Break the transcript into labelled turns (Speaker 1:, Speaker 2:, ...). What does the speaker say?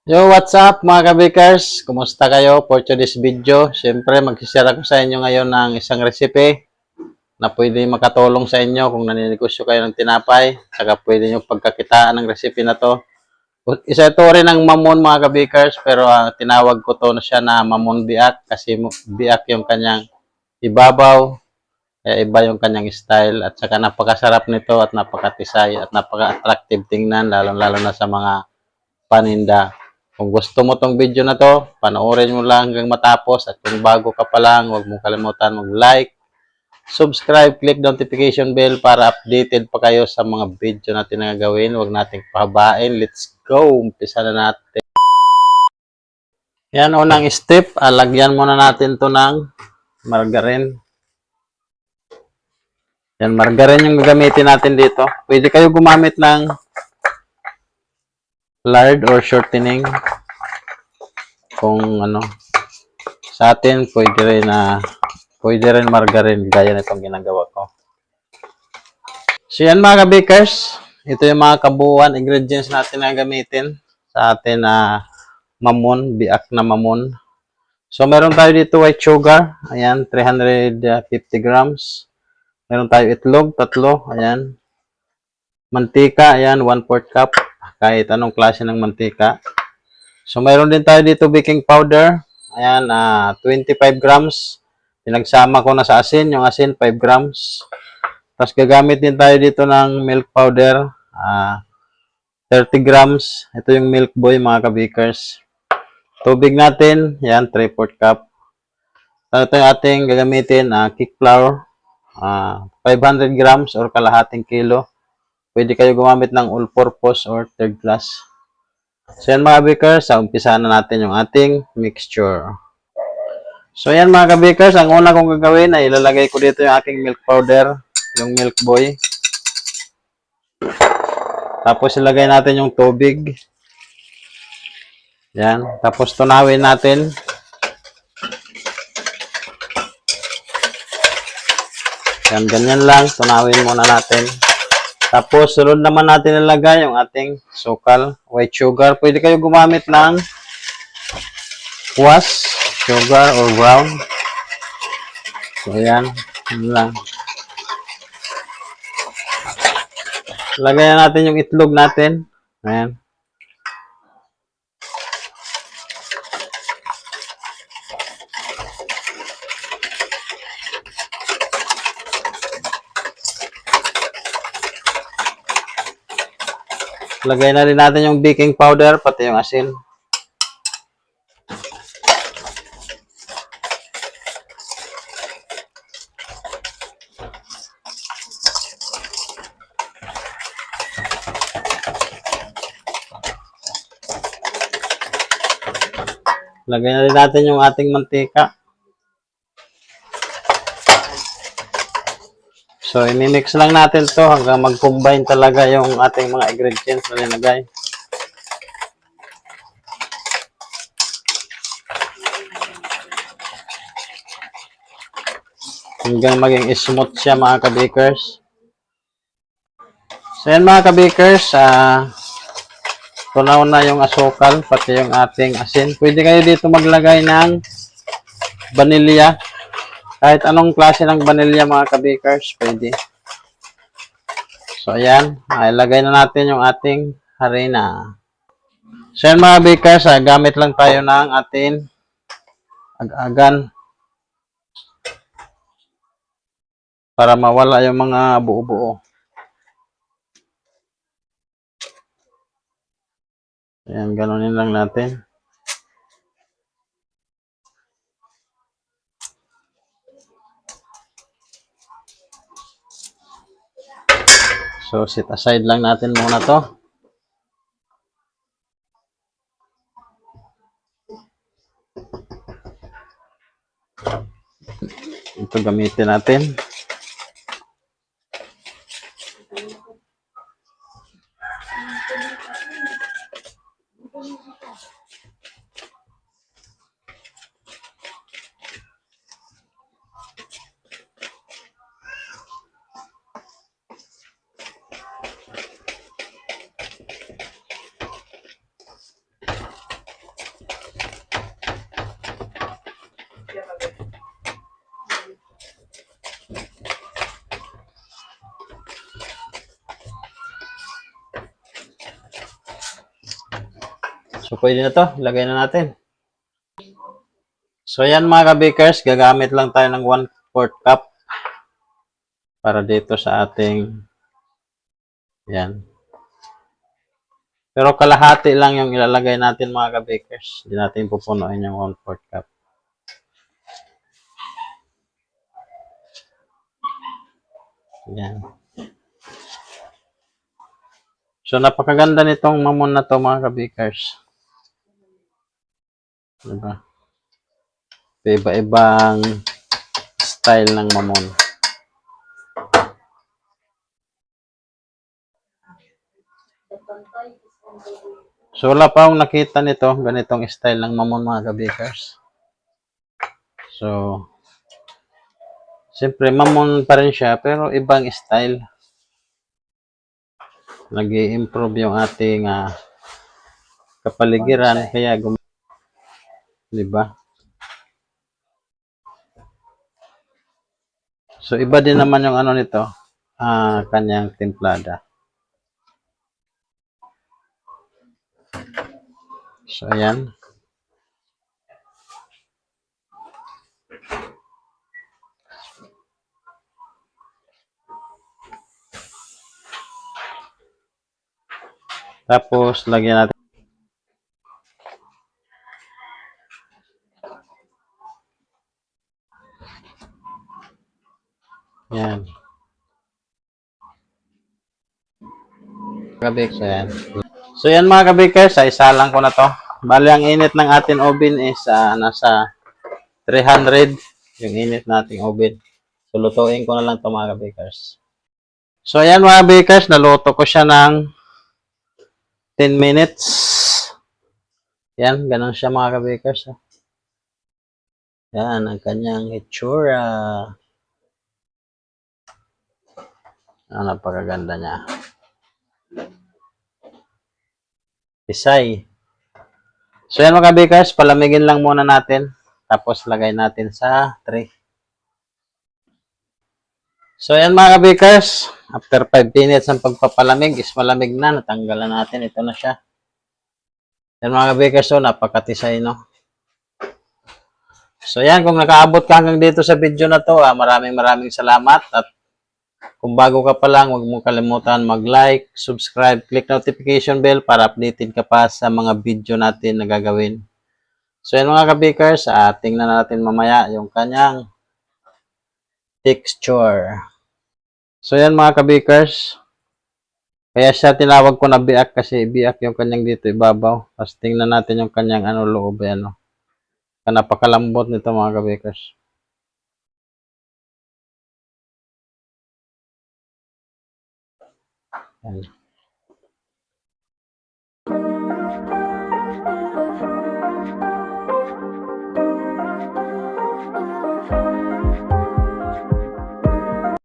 Speaker 1: Yo, what's up mga kabikers? Kumusta kayo for today's video? Siyempre, mag-share ako sa inyo ngayon ng isang recipe na pwede makatulong sa inyo kung naninegosyo kayo ng tinapay. Saka pwede nyo pagkakitaan ng recipe na to. Isa ito rin ang mamon mga kabikers, pero tinawag ko to na siya na mamon biak kasi biak yung kanyang ibabaw. Kaya iba yung kanyang style at saka napakasarap nito at napakatisay at napaka-attractive tingnan lalo-lalo na sa mga paninda. Kung gusto mo tong video na to, panoorin mo lang hanggang matapos at kung bago ka pa lang, huwag mong kalimutan mag-like, subscribe, click notification bell para updated pa kayo sa mga video natin na gagawin. Huwag nating pahabain. Let's go! Umpisa na natin. Yan, unang step, lagyan muna natin to ng margarine. Yan, margarine yung gagamitin natin dito. Pwede kayo gumamit ng lard or shortening. Kung ano, sa atin, pwede rin margarine gaya nitong ginagawa ko. So yan mga ka-bakers, ito yung mga kabuuan ingredients natin na gamitin sa atin na mamon, biak na mamon. So meron tayo dito white sugar, ayan, 350 grams. Meron tayo itlog, tatlo, ayan. Mantika, ayan, 1/4 cup, kahit anong klase ng mantika. So meron din tayo dito baking powder, ayan, 25 grams. Pinagsama ko na sa asin, yung asin 5 grams. Tapos gagamit din tayo dito ng milk powder, 30 grams. Ito yung milk boy mga ka-bakers. Tubig natin, yan, 3/4 cup. Ito yung ating gagamitin, cake flour, 500 grams or kalahating kilo. Pwede kayo gumamit ng all-purpose or third class. So yan mga bakers, umpisa na natin yung ating mixture. So yan mga ka-bakers, ang una kong gagawin ay ilalagay ko dito yung aking milk powder, yung milk boy. Tapos ilagay natin yung tubig. Yan, tapos tunawin natin. Yan, ganyan lang, tunawin muna natin. Tapos sunod naman natin ilagay yung ating sukal, white sugar. Pwede kayo gumamit ng was sugar or brown. So yan, yan lang. Lagayan natin yung itlog natin. Ayan. Lagay na rin natin yung baking powder, pati yung asin. Lagay na rin natin yung ating mantika. So, imimix lang natin to hanggang mag-combine talaga yung ating mga ingredients na nilagay. Hanggang maging smooth siya mga ka-bakers. So, yan mga ka-bakers, tunaw na yung asukal, pati yung ating asin. Pwede kayo dito maglagay ng vanilya. Kahit anong klase ng vanilya mga ka-bakers, pwede. So, ayan. Ilagay na natin yung ating harina. So, yan mga bakers, gamit lang tayo ng ating ag-agan para mawala yung mga buo-buo. Ayan, ganunin lang natin. So, set aside lang natin muna to. Ito gamitin natin. So, pwede na to. Ilagay na natin. So, yan mga ka-bakers. Gagamit lang tayo ng 1/4 cup para dito sa ating yan. Pero kalahati lang yung ilalagay natin mga ka-bakers. Hindi natin pupunuin yung 1/4 cup. Yan. So, napakaganda nitong mamon na to mga ka-bakers. Diba? Iba-ibang style ng mamon. So, wala pa akong nakita nito, ganitong style ng mamon mga ka-bakers. So, siyempre, mamon pa rin siya, pero ibang style. Nag-i-improve yung ating kapaligiran, kaya diba? So, iba din naman yung ano nito, kanyang templada. So, ayan. Tapos, lagyan natin. Yan. So, yan. So, yan mga kabikers, isa lang ko na to. Bali, ang init ng ating oven is nasa 300 yung init nating oven. So, lutuin ko na lang to mga kabikers. So, ayan mga bakers, naluto ko siya ng 10 minutes. Yan, ganun siya mga kabakers. Yan, ang kanyang itsura. Napakaganda niya. Isay. So yan mga kabakers, palamigin lang muna natin. Tapos lagay natin sa tray. So yan mga kabakers, after 5 minutes ng pagpapalamig, is malamig na. Natanggalan natin. Ito na siya. Yan mga kabakers, so napakatisay, no? So yan, kung nakaabot ka hanggang dito sa video na to, maraming salamat. At kung bago ka pa lang, huwag mong kalimutan mag-like, subscribe, click notification bell para updated ka pa sa mga video natin na gagawin. So yan mga kabakers, tingnan natin mamaya yung kanyang texture. So yan mga kabakers, kaya siya tinawag ko na biak kasi biak yung kanyang dito ibabaw. Tapos tingnan natin yung kanyang loob. Napakalambot nito mga kabakers. Yan.